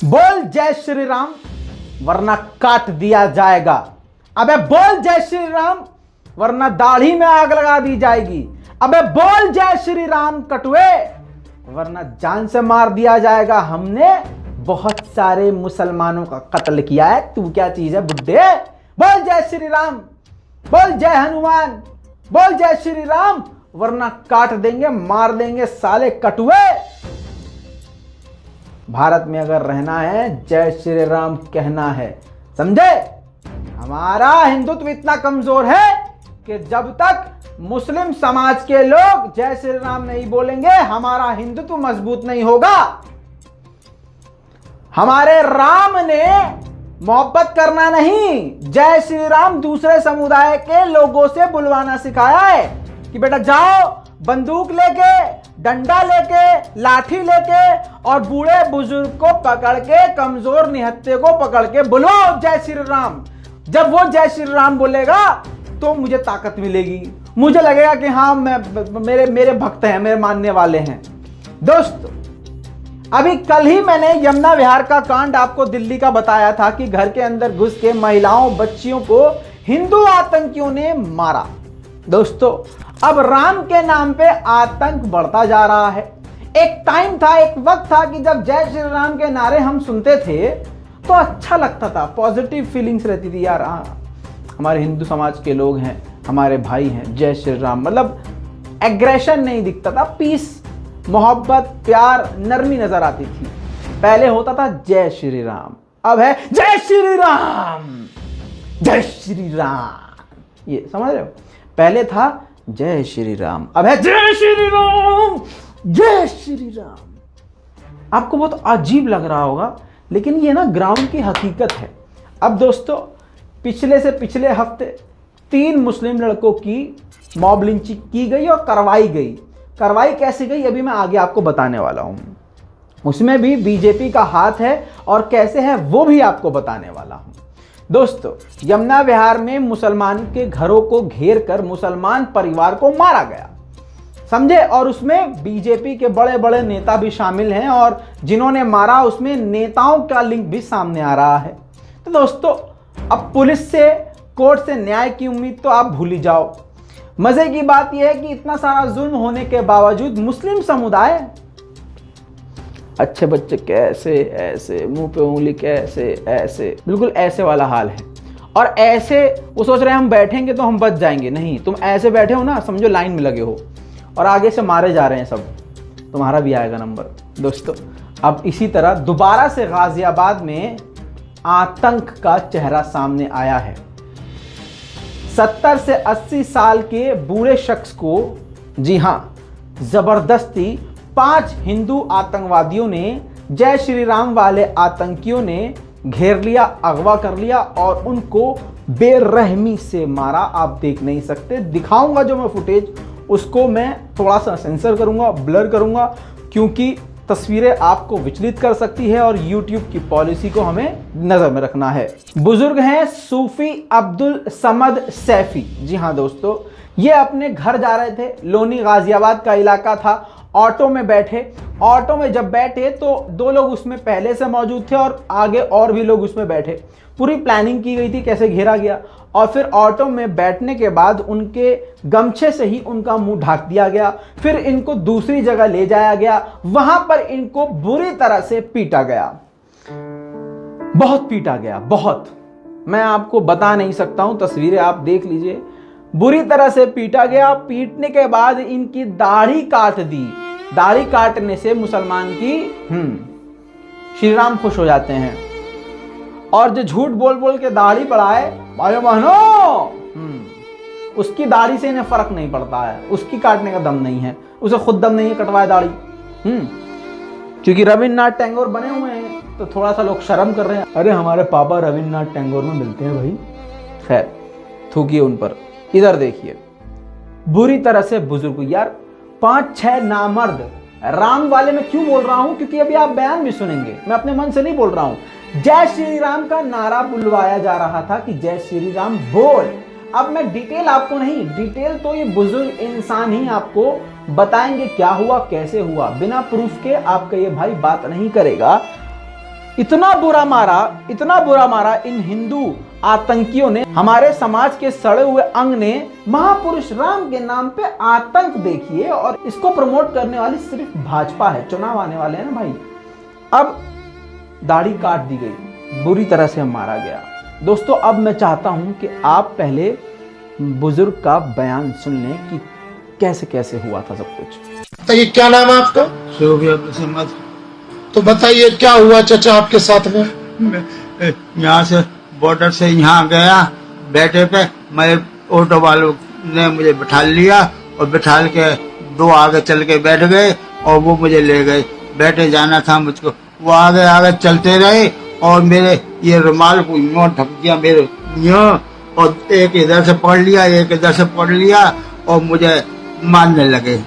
बोल जय श्री राम वरना काट दिया जाएगा। अबे बोल जय श्री राम वरना दाढ़ी में आग लगा दी जाएगी। अबे बोल जय श्री राम कटुए वरना जान से मार दिया जाएगा। हमने बहुत सारे मुसलमानों का कत्ल किया है, तू क्या चीज है बुड्ढे। बोल जय श्री राम, बोल जय हनुमान, बोल जय श्री राम वरना काट देंगे, मार देंगे साले कटुए। भारत में अगर रहना है जय श्री राम कहना है, समझे। हमारा हिंदुत्व इतना कमजोर है कि जब तक मुस्लिम समाज के लोग जय श्री राम नहीं बोलेंगे हमारा हिंदुत्व मजबूत नहीं होगा। हमारे राम ने मोहब्बत करना नहीं, जय श्री राम दूसरे समुदाय के लोगों से बुलवाना सिखाया है कि बेटा जाओ बंदूक लेके, डंडा लेके, लाठी लेके और बूढ़े बुजुर्ग को पकड़ के, कमजोर निहत्थे को पकड़ के बुलवाओ जय श्री राम। जब वो जय श्री राम बोलेगा तो मुझे ताकत मिलेगी, मुझे लगेगा कि हाँ मेरे भक्त हैं, मेरे मानने वाले हैं। दोस्तों अभी कल ही मैंने यमुना विहार का कांड आपको दिल्ली का बताया था कि घर के अंदर घुस के महिलाओं बच्चियों को हिंदू आतंकियों ने मारा। दोस्तों अब राम के नाम पे आतंक बढ़ता जा रहा है। एक टाइम था, एक वक्त था कि जब जय श्री राम के नारे हम सुनते थे तो अच्छा लगता था, पॉजिटिव फीलिंग्स रहती थी यार। हमारे हिंदू समाज के लोग हैं, हमारे भाई हैं, जय श्री राम, मतलब एग्रेशन नहीं दिखता था, पीस, मोहब्बत, प्यार, नरमी नजर आती थी। पहले होता था जय श्री राम, अब है जय श्री राम, जय श्री राम। ये समझ रहे हो, पहले था जय श्री राम, अब है जय श्री राम, जय श्री राम। आपको बहुत अजीब लग रहा होगा लेकिन ये ना ग्राउंड की हकीकत है। अब दोस्तों पिछले से पिछले हफ्ते 3 मुस्लिम लड़कों की मॉब लिंचिंग की गई और करवाई गई। करवाई कैसे गई अभी मैं आगे आपको बताने वाला हूं। उसमें भी बीजेपी का हाथ है और कैसे है वो भी आपको बताने वाला हूं। दोस्तों यमुना विहार में मुसलमान के घरों को घेर कर मुसलमान परिवार को मारा गया, समझे। और उसमें बीजेपी के बड़े बड़े नेता भी शामिल हैं और जिन्होंने मारा उसमें नेताओं का लिंक भी सामने आ रहा है। तो दोस्तों अब पुलिस से, कोर्ट से न्याय की उम्मीद तो आप भूल ही जाओ। मजे की बात यह है कि इतना सारा जुल्म होने के बावजूद मुस्लिम समुदाय अच्छे बच्चे कैसे ऐसे, मुंह पे उंगली कैसे ऐसे, बिल्कुल ऐसे वाला हाल है। और ऐसे वो सोच रहे हैं हम बैठेंगे तो हम बच जाएंगे। नहीं, तुम ऐसे बैठे हो ना, समझो लाइन में लगे हो और आगे से मारे जा रहे हैं सब, तुम्हारा भी आएगा नंबर। दोस्तों अब इसी तरह दोबारा से गाजियाबाद में आतंक का चेहरा सामने आया है। 70 से 80 साल के बूढ़े शख्स को, जी हां, जबरदस्ती 5 हिंदू आतंकवादियों ने, जय श्री राम वाले आतंकियों ने घेर लिया, अगवा कर लिया और उनको बेरहमी से मारा। आप देख नहीं सकते, दिखाऊंगा जो मैं फुटेज उसको मैं थोड़ा सा सेंसर करूंगा, ब्लर करूंगा, क्योंकि तस्वीरें आपको विचलित कर सकती है और YouTube की पॉलिसी को हमें नजर में रखना है। बुजुर्ग हैं सूफी अब्दुल समद सैफी। जी हां दोस्तों, ये अपने घर जा रहे थे, लोनी गाजियाबाद का इलाका था। ऑटो में बैठे, ऑटो में जब बैठे तो 2 लोग उसमें पहले से मौजूद थे और आगे और भी लोग उसमें बैठे। पूरी प्लानिंग की गई थी कैसे घेरा गया और फिर ऑटो में बैठने के बाद उनके गमछे से ही उनका मुंह ढक दिया गया। फिर इनको दूसरी जगह ले जाया गया, वहां पर इनको बुरी तरह से पीटा गया, बहुत पीटा गया, बहुत। मैं आपको बता नहीं सकता हूं, तस्वीरें आप देख लीजिए। बुरी तरह से पीटा गया। पीटने के बाद इनकी दाढ़ी काट दी। दाढ़ी काटने से मुसलमान की श्री राम खुश हो जाते हैं। और जो झूठ बोल बोल के दाढ़ी बढ़ाए भाइयों बहनों, उसकी दाढ़ी से इन्हें फर्क नहीं पड़ता है, उसकी काटने का दम नहीं है, उसे खुद दम नहीं है कटवाए दाढ़ी। क्योंकि रविन्द्रनाथ टैगोर बने हुए हैं तो थोड़ा सा लोग शर्म कर रहे हैं, अरे हमारे पापा रविन्द्रनाथ टैगोर में मिलते हैं भाई। खैर थूकिए उन पर। इधर देखिए, बुरी तरह से बुजुर्ग, यार 5-6 नामर्द। राम वाले में क्यों बोल रहा हूं, क्योंकि अभी आप बयान भी सुनेंगे, मैं अपने मन से नहीं बोल रहा हूं। जय श्री राम का नारा बुलवाया जा रहा था कि जय श्री राम बोल। अब मैं डिटेल आपको नहीं, डिटेल तो ये बुजुर्ग इंसान ही आपको बताएंगे क्या हुआ, कैसे हुआ। बिना प्रूफ के आपका ये भाई बात नहीं करेगा। इतना बुरा मारा इन हिंदू आतंकियों ने, हमारे समाज के सड़े हुए अंग ने। महापुरुष राम के नाम पे आतंक देखिए, और इसको प्रमोट करने वाली सिर्फ भाजपा है। चुनाव आने वाले हैं ना भाई, अब दाढ़ी काट दी गई, बुरी तरह से मारा गया। दोस्तों अब मैं चाहता हूं कि आप पहले बुजुर्ग का बयान सुन लें कि कैसे कैसे हुआ था सब कुछ। तो ये क्या नाम है आपका? तो बताइए क्या हुआ चाचा आपके साथ में? यहाँ से बॉर्डर से यहाँ गया, बैठे पे मैं ऑटो वालों ने मुझे बिठा लिया और बिठाल के 2 आगे चल के बैठ गए और वो मुझे ले गए। बैठे जाना था मुझको, वो आगे आगे चलते रहे और मेरे ये रुमाल को यूं ठप दिया मेरे यूं, और एक इधर से पकड़ लिया, एक इधर से पकड़ लिया और मुझे मारने लगे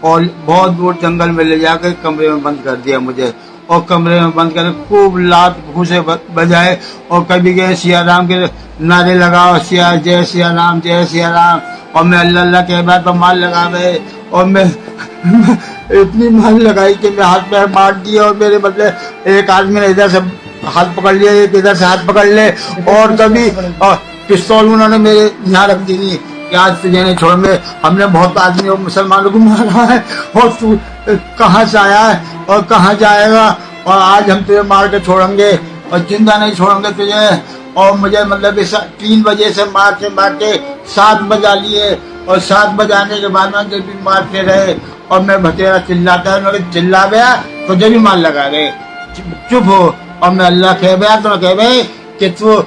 और बहुत दूर जंगल में ले जाकर कमरे में बंद कर दिया मुझे। और कमरे में बंद कर खूब लात घूसे बजाए और कभी गए सिया राम के नारे लगाओ, जय सिया राम, जय सिया राम। और मैं अल्लाह अल्लाह के बाद तो मार लगा गए और मैं इतनी मार लगाई कि मैं हाथ पैर मार दिया और मेरे बदले एक आदमी ने इधर से हाथ पकड़ लिया, एक इधर से हाथ पकड़ ले, और कभी पिस्तौल उन्होंने मेरे यहाँ रख दी थी कि आज तुझे नहीं छोड़ेंगे, हमने बहुत आदमियों मुसलमानों को मारा है और तू कहाँ से आया है और कहाँ जाएगा, और आज हम तुझे मार के छोड़ेंगे और जिंदा नहीं छोड़ेंगे तुझे। और मुझे मतलब 3 बजे से मारते 7 बजा लिए और 7 बजाने के बाद में जब भी मारते रहे और मैं भतेरा चिल्लाता है, चिल्ला गया तो जब भी मार लगा गए, चुप हो। और मैं अल्लाह कह गया तो कह भाई कि तू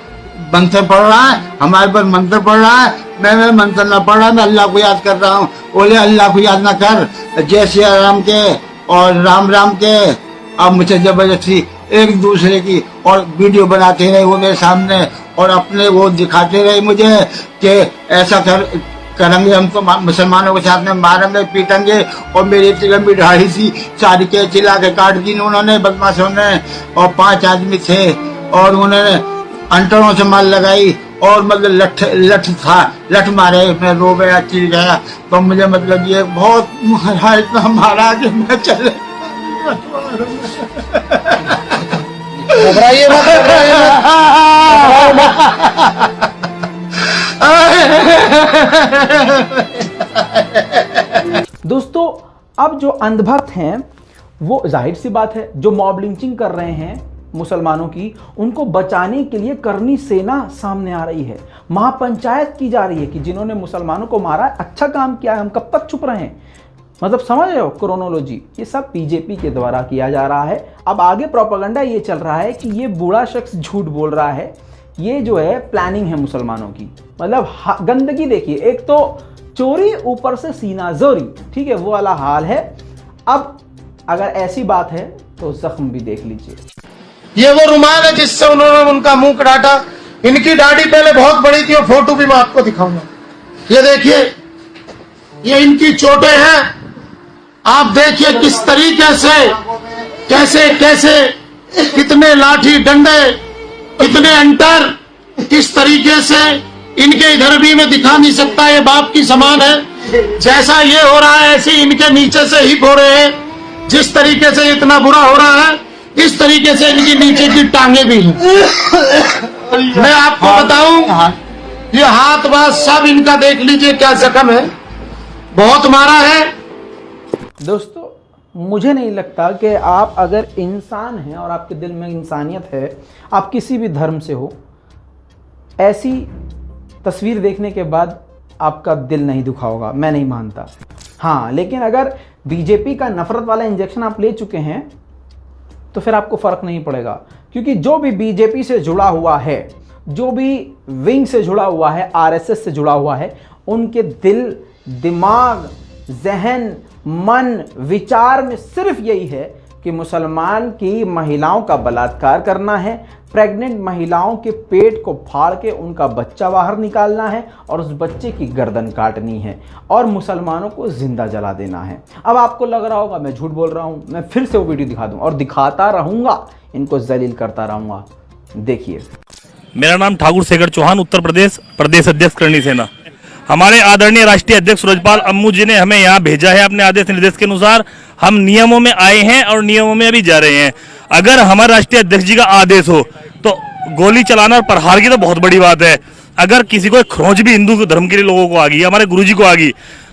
मंत्र पढ़ रहा है, हमारे पर मंत्र पढ़ रहा है। मैं मंत्र न पढ़ रहा, मैं अल्लाह को याद कर रहा हूँ। बोले अल्लाह को याद न कर, जय श्री राम के और राम राम के। अब मुझे जबरदस्ती एक दूसरे की और वीडियो बनाते रहे वो मेरे सामने और अपने वो दिखाते रहे मुझे कि ऐसा करेंगे हम तो मुसलमानों के साथ में मारेंगे पीटेंगे। और मेरी इतनी लंबी दाढ़ी थी, सारी के चिल्ला के काट दी उन्होंने, बदमाशों ने। और 5 आदमी थे और उन्होंने अंटरों से मार लगाई और मतलब लठ मारे। मैं रो गया, चिल गया। तो मुझे मतलब ये बहुत मारा, इतना मारा कि मैं चले। घबराइए मत, दोस्तों अब जो अंधभक्त हैं वो जाहिर सी बात है जो मॉब लिंचिंग कर रहे हैं मुसलमानों की, उनको बचाने के लिए करनी सेना सामने आ रही है। महापंचायत की जा रही है कि जिन्होंने मुसलमानों को मारा अच्छा काम किया है, हम कब तक चुप रहे। मतलब समझ रहे हो क्रोनोलॉजी, ये सब बीजेपी के द्वारा किया जा रहा है। अब आगे प्रोपेगेंडा ये चल रहा है कि ये बूढ़ा शख्स झूठ बोल रहा है, ये जो है प्लानिंग है मुसलमानों की। मतलब गंदगी देखिए, एक तो चोरी ऊपर से सीना जोरी, ठीक है, वो वाला हाल है। अब अगर ऐसी बात है तो जख्म भी देख लीजिए। ये वो रुमाल है जिससे उन्होंने उनका मुंह काटा। इनकी दाढ़ी पहले बहुत बड़ी थी और फोटो भी मैं आपको दिखाऊंगा। ये देखिए, ये इनकी चोटें हैं। आप देखिए किस तरीके से कैसे कैसे कितने लाठी डंडे, कितने अंटर, किस तरीके से इनके इधर भी मैं दिखा नहीं सकता, ये बाप की समान है। जैसा ये हो रहा है ऐसे इनके नीचे से हिप हो रहे हैं। जिस तरीके से इतना बुरा हो रहा है इस तरीके से इनकी नीचे की टांगे भी हैं। मैं आपको बताऊं, ये हाथ बात सब इनका देख लीजिए क्या जख्म है, बहुत मारा है। दोस्तों मुझे नहीं लगता कि आप अगर इंसान हैं और आपके दिल में इंसानियत है, आप किसी भी धर्म से हो, ऐसी तस्वीर देखने के बाद आपका दिल नहीं दुखा होगा, मैं नहीं मानता। हाँ, लेकिन अगर बीजेपी का नफरत वाला इंजेक्शन आप ले चुके हैं तो फिर आपको फर्क नहीं पड़ेगा, क्योंकि जो भी बीजेपी से जुड़ा हुआ है, जो भी विंग से जुड़ा हुआ है, आरएसएस से जुड़ा हुआ है, उनके दिल, दिमाग, जहन, मन, विचार में सिर्फ यही है कि मुसलमान की महिलाओं का बलात्कार करना है, प्रेग्नेंट महिलाओं के पेट को फाड़ के उनका बच्चा बाहर निकालना है और उस बच्चे की गर्दन काटनी है और मुसलमानों को जिंदा जला देना है। अब आपको लग रहा होगा मैं झूठ बोल रहा हूं, मैं फिर से वो वीडियो दिखा दूं और दिखाता रहूंगा, इनको जलील करता रहूंगा। देखिए, मेरा नाम ठाकुर शेखर चौहान, उत्तर प्रदेश प्रदेश अध्यक्ष करणी सेना। हमारे आदरणीय राष्ट्रीय अध्यक्ष सूरजपाल अम्मू जी ने हमें यहाँ भेजा है अपने आदेश निर्देश के अनुसार। हम नियमों में आए हैं और नियमों में अभी जा रहे हैं। अगर हमारे राष्ट्रीय अध्यक्ष जी का आदेश हो तो गोली चलाना और प्रहार की तो बहुत बड़ी बात है। अगर किसी को खरोंच भी हिंदू धर्म के लोगों को आ गई, हमारे गुरुजी को आ गई,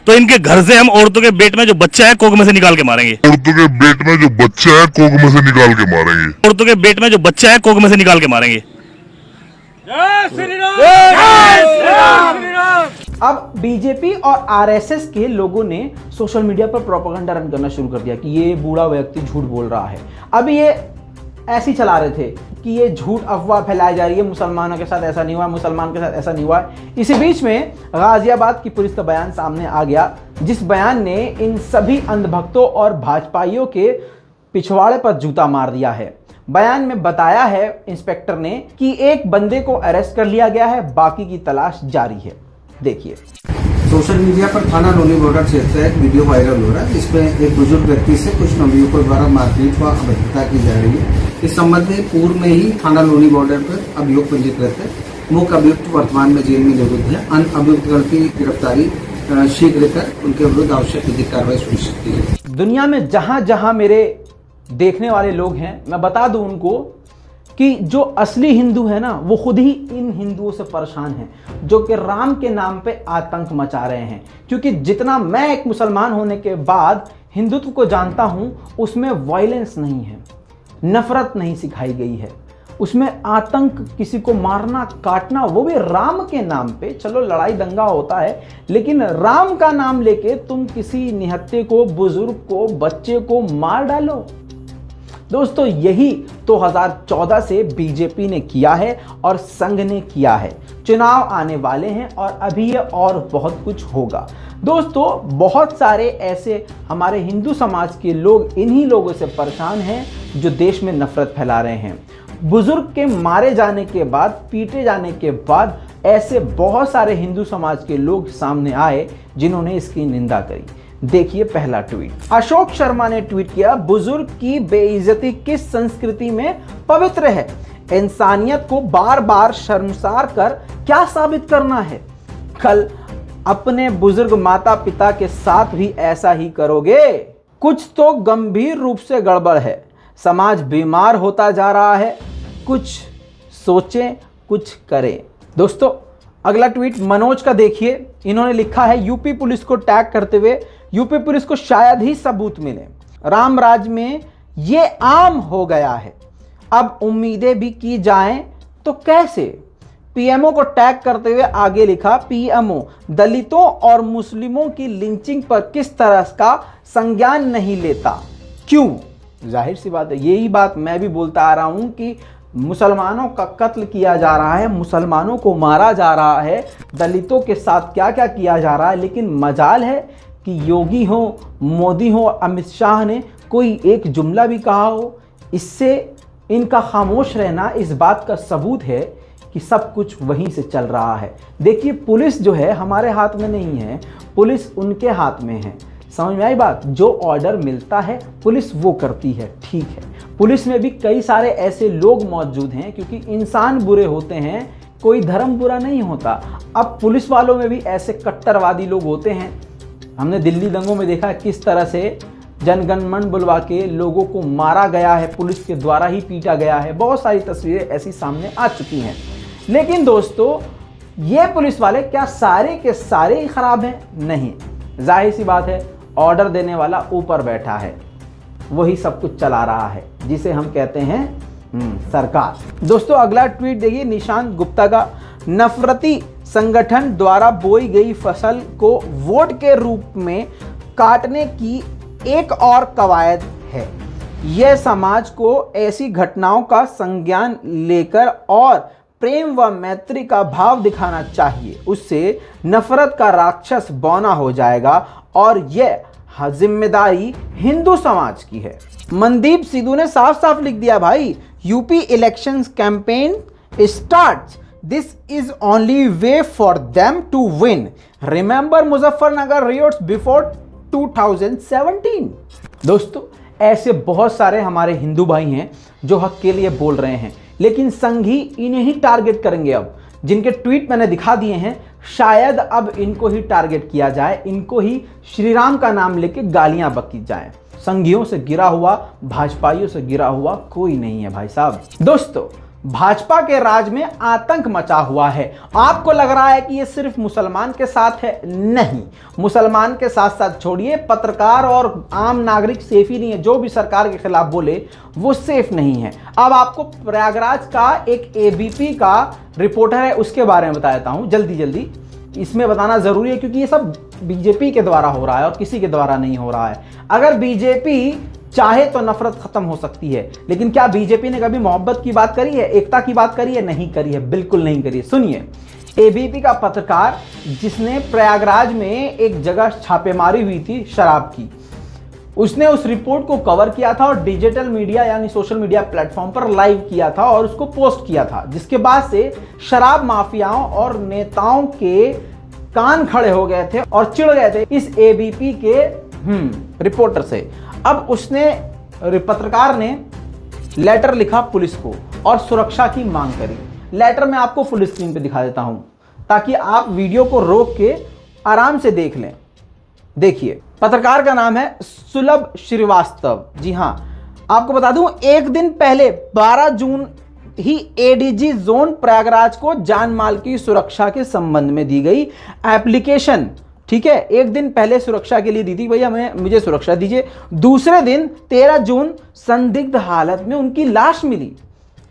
तो इनके घर से हम औरतों के पेट में जो बच्चा है कोख में से निकाल के मारेंगे। औरतों के पेट में जो बच्चा है कोख में से निकाल के मारेंगे। औरतों के पेट में जो बच्चा है कोख में से निकाल के मारेंगे। अब बीजेपी और आरएसएस के लोगों ने सोशल मीडिया पर प्रोपेगेंडा रन करना शुरू कर दिया कि ये बूढ़ा व्यक्ति झूठ बोल रहा है। अभी ये ऐसे ही चला रहे थे कि ये झूठ अफवाह फैलाई जा रही है, मुसलमानों के साथ ऐसा नहीं हुआ, मुसलमान के साथ ऐसा नहीं हुआ। इसी बीच में गाजियाबाद की पुलिस का बयान सामने आ गया, जिस बयान ने इन सभी अंधभक्तों और भाजपाइयों के पिछवाड़े पर जूता मार दिया है। बयान में बताया है इंस्पेक्टर ने कि एक बंदे को अरेस्ट कर लिया गया है, बाकी की तलाश जारी है। देखिए, सोशल मीडिया पर थाना लोनी बॉर्डर क्षेत्र से एक वीडियो वायरल हो रहा है, जिसमें एक बुजुर्ग व्यक्ति से कुछ नवयुवकों द्वारा मारपीट व अभद्रता की जा रही है। इस संबंध में पूर्व में ही थाना लोनी बॉर्डर पर अभियोग पंजीकृत है। मुख्य अभियुक्त वर्तमान में जेल में निरुद्ध है। अन्य अभियुक्तगण की गिरफ्तारी शीघ्र कर उनके विरुद्ध आवश्यक विधिक कार्रवाई सुनिश्चित की जाए। दुनिया में जहां जहां मेरे देखने वाले लोग हैं, मैं बता दूं उनको कि जो असली हिंदू है ना, वो खुद ही इन हिंदुओं से परेशान हैं, जो कि राम के नाम पे आतंक मचा रहे हैं। क्योंकि जितना मैं एक मुसलमान होने के बाद हिंदुत्व को जानता हूं, उसमें वायलेंस नहीं है, नफरत नहीं सिखाई गई है, उसमें आतंक, किसी को मारना काटना, वो भी राम के नाम पे। चलो लड़ाई दंगा होता है, लेकिन राम का नाम लेके तुम किसी निहत्थे को, बुजुर्ग को, बच्चे को मार डालो। दोस्तों, यही 2014 से बीजेपी ने किया है और संघ ने किया है। चुनाव आने वाले हैं और अभी ये और बहुत कुछ होगा। दोस्तों, बहुत सारे ऐसे हमारे हिंदू समाज के लोग इन्हीं लोगों से परेशान हैं जो देश में नफरत फैला रहे हैं। बुजुर्ग के मारे जाने के बाद, पीटे जाने के बाद ऐसे बहुत सारे हिंदू समाज के लोग सामने आए जिन्होंने इसकी निंदा करी। देखिए पहला ट्वीट, अशोक शर्मा ने ट्वीट किया, बुजुर्ग की बेइज्जती किस संस्कृति में पवित्र है? इंसानियत को बार बार शर्मसार कर क्या साबित करना है? कल अपने बुजुर्ग माता पिता के साथ भी ऐसा ही करोगे? कुछ तो गंभीर रूप से गड़बड़ है। समाज बीमार होता जा रहा है। कुछ सोचें, कुछ करें। दोस्तों, अगला ट्वीट मनोज का देखिए। इन्होंने लिखा है, यूपी पुलिस को टैग करते हुए, यूपी पुलिस को शायद ही सबूत मिले, राम राज में ये आम हो गया है, अब उम्मीदें भी की जाएं तो कैसे? पीएमओ को टैग करते हुए आगे लिखा, पीएमओ दलितों और मुस्लिमों की लिंचिंग पर किस तरह का संज्ञान नहीं लेता? क्यों? जाहिर सी बात है, यही बात मैं भी बोलता आ रहा हूं कि मुसलमानों का कत्ल किया जा रहा है, मुसलमानों को मारा जा रहा है, दलितों के साथ क्या क्या किया जा रहा है। लेकिन मजाल है कि योगी हो, मोदी हो, अमित शाह ने कोई एक जुमला भी कहा हो। इससे इनका खामोश रहना इस बात का सबूत है कि सब कुछ वहीं से चल रहा है। देखिए, पुलिस जो है हमारे हाथ में नहीं है, पुलिस उनके हाथ में है। समझ में आई बात? जो ऑर्डर मिलता है पुलिस वो करती है, ठीक है। पुलिस में भी कई सारे ऐसे लोग मौजूद हैं, क्योंकि इंसान बुरे होते हैं, कोई धर्म बुरा नहीं होता। अब पुलिस वालों में भी ऐसे कट्टरवादी लोग होते हैं। हमने दिल्ली दंगों में देखा किस तरह से जनगणमन बुलवा के लोगों को मारा गया है, पुलिस के द्वारा ही पीटा गया है। बहुत सारी तस्वीरें ऐसी सामने आ चुकी हैं। लेकिन दोस्तों, ये पुलिस वाले क्या सारे के सारे ही खराब हैं? नहीं, जाहिर सी बात है, ऑर्डर देने वाला ऊपर बैठा है, वही सब कुछ चला रहा है, जिसे हम कहते हैं सरकार। दोस्तों, अगला ट्वीट देखिए निशांत गुप्ता का, नफरती संगठन द्वारा बोई गई फसल को वोट के रूप में काटने की एक और कवायद है। यह समाज को ऐसी घटनाओं का संज्ञान लेकर और प्रेम व मैत्री का भाव दिखाना चाहिए, उससे नफरत का राक्षस बौना हो जाएगा और यह जिम्मेदारी हिंदू समाज की है। मनदीप सिद्धू ने साफ साफ लिख दिया, भाई UP elections campaign starts, this is only way for them to win, remember Muzaffarnagar riots before 2017। दोस्तों, ऐसे बहुत सारे हमारे हिंदू भाई हैं जो हक के लिए बोल रहे हैं, लेकिन संघी इन्हें ही टारगेट करेंगे। अब जिनके ट्वीट मैंने दिखा दिए हैं, शायद अब इनको ही टारगेट किया जाए, इनको ही श्री राम का नाम लेके गालियां बकी जाएं। संघियों से गिरा हुआ, भाजपाइयों से गिरा हुआ कोई नहीं है भाई साहब। दोस्तों, भाजपा के राज में आतंक मचा हुआ है। आपको लग रहा है कि ये सिर्फ मुसलमान के साथ है, नहीं। मुसलमान के साथ साथ छोड़िए, पत्रकार और आम नागरिक सेफ ही नहीं है। जो भी सरकार के खिलाफ बोले वो सेफ नहीं है। अब आपको प्रयागराज का एक एबीपी का रिपोर्टर है, उसके बारे में बता देता हूं जल्दी। इसमें बताना जरूरी है क्योंकि ये सब बीजेपी के द्वारा हो रहा है और किसी के द्वारा नहीं हो रहा है। अगर बीजेपी चाहे तो नफरत खत्म हो सकती है, लेकिन क्या बीजेपी ने कभी मोहब्बत की बात करी है, एकता की बात करी है? नहीं करी है, बिल्कुल नहीं करी है। सुनिए, एबीपी का पत्रकार जिसने प्रयागराज में एक जगह छापेमारी हुई थी शराब की, उसने उस रिपोर्ट को कवर किया था और डिजिटल मीडिया यानी सोशल मीडिया प्लेटफॉर्म पर लाइव किया था और उसको पोस्ट किया था, जिसके बाद से शराब माफियाओं और नेताओं के कान खड़े हो गए थे और चिढ़ गए थे इस एबीपी के रिपोर्टर से। अब उसने, पत्रकार ने लेटर लिखा पुलिस को और सुरक्षा की मांग करी। लेटर में आपको फुल स्क्रीन पे दिखा देता हूं ताकि आप वीडियो को रोक के आराम से देख लें। देखिए, पत्रकार का नाम है सुलभ श्रीवास्तव। जी हां, आपको बता दूं, एक दिन पहले 12 जून ही एडीजी जोन प्रयागराज को जान माल की सुरक्षा के संबंध में दी गई एप्लीकेशन। ठीक है, एक दिन पहले सुरक्षा के लिए दी थी, भैया मुझे सुरक्षा दीजिए। दूसरे दिन 13 जून संदिग्ध हालत में उनकी लाश मिली।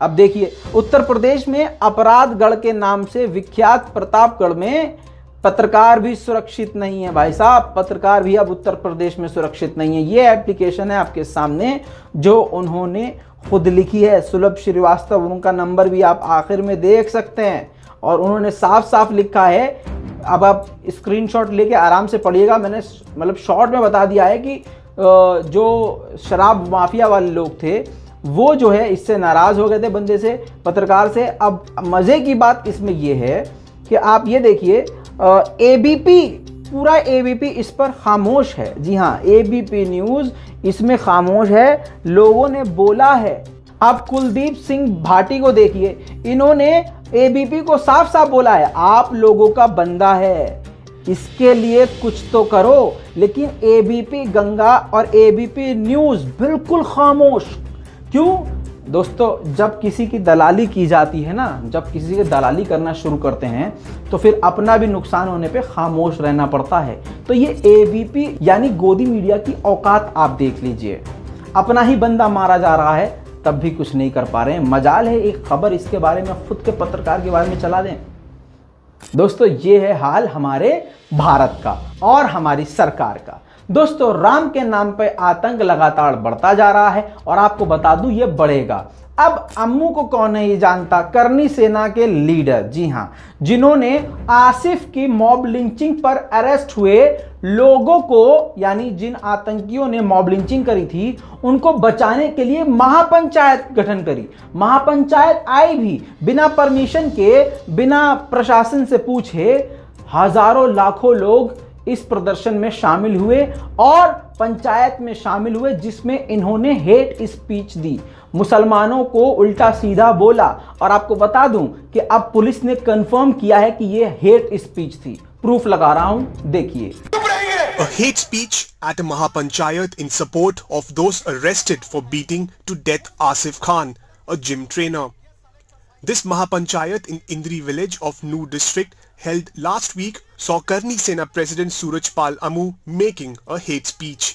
अब देखिए, उत्तर प्रदेश में अपराधगढ़ के नाम से विख्यात प्रतापगढ़ में पत्रकार भी सुरक्षित नहीं है भाई साहब। पत्रकार भी अब उत्तर प्रदेश में सुरक्षित नहीं है। ये एप्लीकेशन है आपके सामने जो उन्होंने खुद लिखी है, सुलभ श्रीवास्तव। उनका नंबर भी आप आखिर में देख सकते हैं और उन्होंने साफ साफ लिखा है। अब आप स्क्रीनशॉट लेके आराम से पढ़िएगा। मैंने मतलब शॉर्ट में बता दिया है कि जो शराब माफिया वाले लोग थे वो जो है इससे नाराज हो गए थे, बंदे से, पत्रकार से। अब मजे की बात इसमें यह है कि आप ये देखिए, एबीपी, पूरा एबीपी इस पर खामोश है। जी हाँ, एबीपी न्यूज इसमें खामोश है, लोगों ने बोला है। आप कुलदीप सिंह भाटी को देखिए, इन्होंने एबीपी को साफ साफ बोला है, आप लोगों का बंदा है, इसके लिए कुछ तो करो। लेकिन एबीपी गंगा और एबीपी न्यूज बिल्कुल खामोश। क्यों दोस्तों? जब किसी की दलाली की जाती है ना, जब किसी की दलाली करना शुरू करते हैं तो फिर अपना भी नुकसान होने पे खामोश रहना पड़ता है। तो ये एबीपी यानी गोदी मीडिया की औकात आप देख लीजिए। अपना ही बंदा मारा जा रहा है तब भी कुछ नहीं कर पा रहे हैं। मजाल है एक खबर इसके बारे में खुद के पत्रकार के बारे में चला दें। दोस्तों, ये है हाल हमारे भारत का और हमारी सरकार का। दोस्तों, राम के नाम पे आतंक लगातार बढ़ता जा रहा है और आपको बता दूं ये बढ़ेगा। अब अम्मू को कौन नहीं जानता, करनी सेना के लीडर, जी हां, जिन्होंने आसिफ की मॉब लिंचिंग पर अरेस्ट हुए लोगों को, यानी जिन आतंकियों ने मॉब लिंचिंग करी थी, उनको बचाने के लिए महापंचायत गठन करी। महापंचायत आई भी बिना परमिशन के, बिना प्रशासन से पूछे। हजारों लाखों लोग इस प्रदर्शन में शामिल हुए और पंचायत में शामिल हुए, जिसमें इन्होंने हेट स्पीच दी, मुसलमानों को उल्टा सीधा बोला। और आपको बता दूं कि अब पुलिस ने कंफर्म किया है कि यह हेट स्पीच थी। प्रूफ लगा रहा हूं, देखिए। A hate speech at a Mahapanchayat in support of those arrested for beating to death Asif Khan, a gym trainer. This Mahapanchayat in Indri village of Nuh district held last week saw Karni Sena President Surajpal Ammu making a hate speech.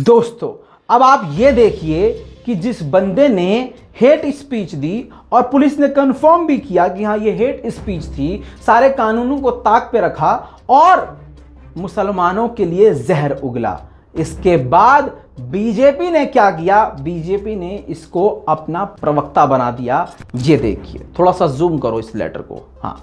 दोस्तों, अब आप ये देखिए कि जिस बंदे ने hate speech दी और पुलिस ने कंफर्म भी किया कि हाँ ये हेट स्पीच थी, सारे कानूनों को ताक पे रखा और मुसलमानों के लिए जहर उगला। इसके बाद बीजेपी ने क्या किया? बीजेपी ने इसको अपना प्रवक्ता बना दिया। ये देखिए, थोड़ा सा जूम करो इस लेटर को। हाँ,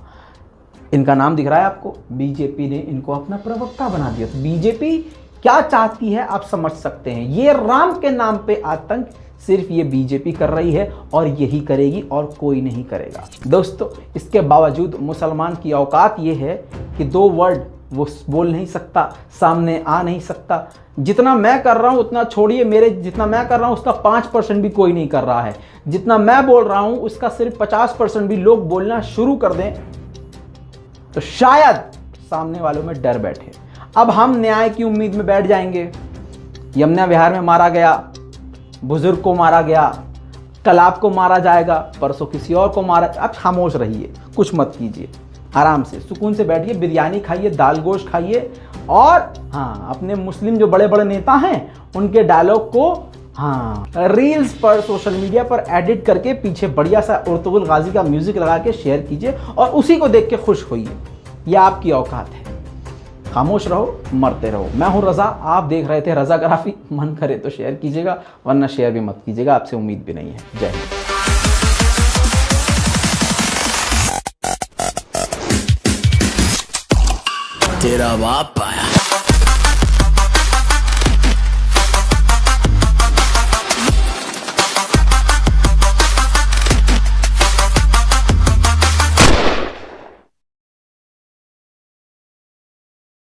इनका नाम दिख रहा है आपको? बीजेपी ने इनको अपना प्रवक्ता बना दिया। तो बीजेपी क्या चाहती है आप समझ सकते हैं। ये राम के नाम पे आतंक सिर्फ ये बीजेपी कर रही है और यही करेगी और कोई नहीं करेगा। दोस्तों, इसके बावजूद मुसलमान की औकात ये है कि 2 वर्ड वो बोल नहीं सकता, सामने आ नहीं सकता। जितना मैं कर रहा हूं उतना छोड़िए, मेरे जितना मैं कर रहा हूं उसका 5% भी कोई नहीं कर रहा है। जितना मैं बोल रहा हूं उसका सिर्फ 50% भी लोग बोलना शुरू कर दें तो शायद सामने वालों में डर बैठे। अब हम न्याय की उम्मीद में बैठ जाएंगे यमुना विहार में मारा गया, बुजुर्ग को मारा गया, कल आपको मारा जाएगा, परसों किसी और को मारा। आप खामोश रहिए, कुछ मत कीजिए, आराम से सुकून से बैठिए, बिरयानी खाइए, दाल गोश्त खाइए, और हाँ, अपने मुस्लिम जो बड़े बड़े नेता हैं उनके डायलॉग को हाँ रील्स पर, सोशल मीडिया पर एडिट करके पीछे बढ़िया सा उर्तुगुल गाजी का म्यूजिक लगा के शेयर कीजिए और उसी को देख के खुश होइए। यह आपकी औकात है। खामोश रहो, मरते रहो। मैं हूं रजा, आप देख रहे थे रजाग्राफी। मन करे तो शेयर कीजिएगा, वरना शेयर भी मत कीजिएगा, आपसे उम्मीद भी नहीं है। जय हिंद। तेरा बाप आया।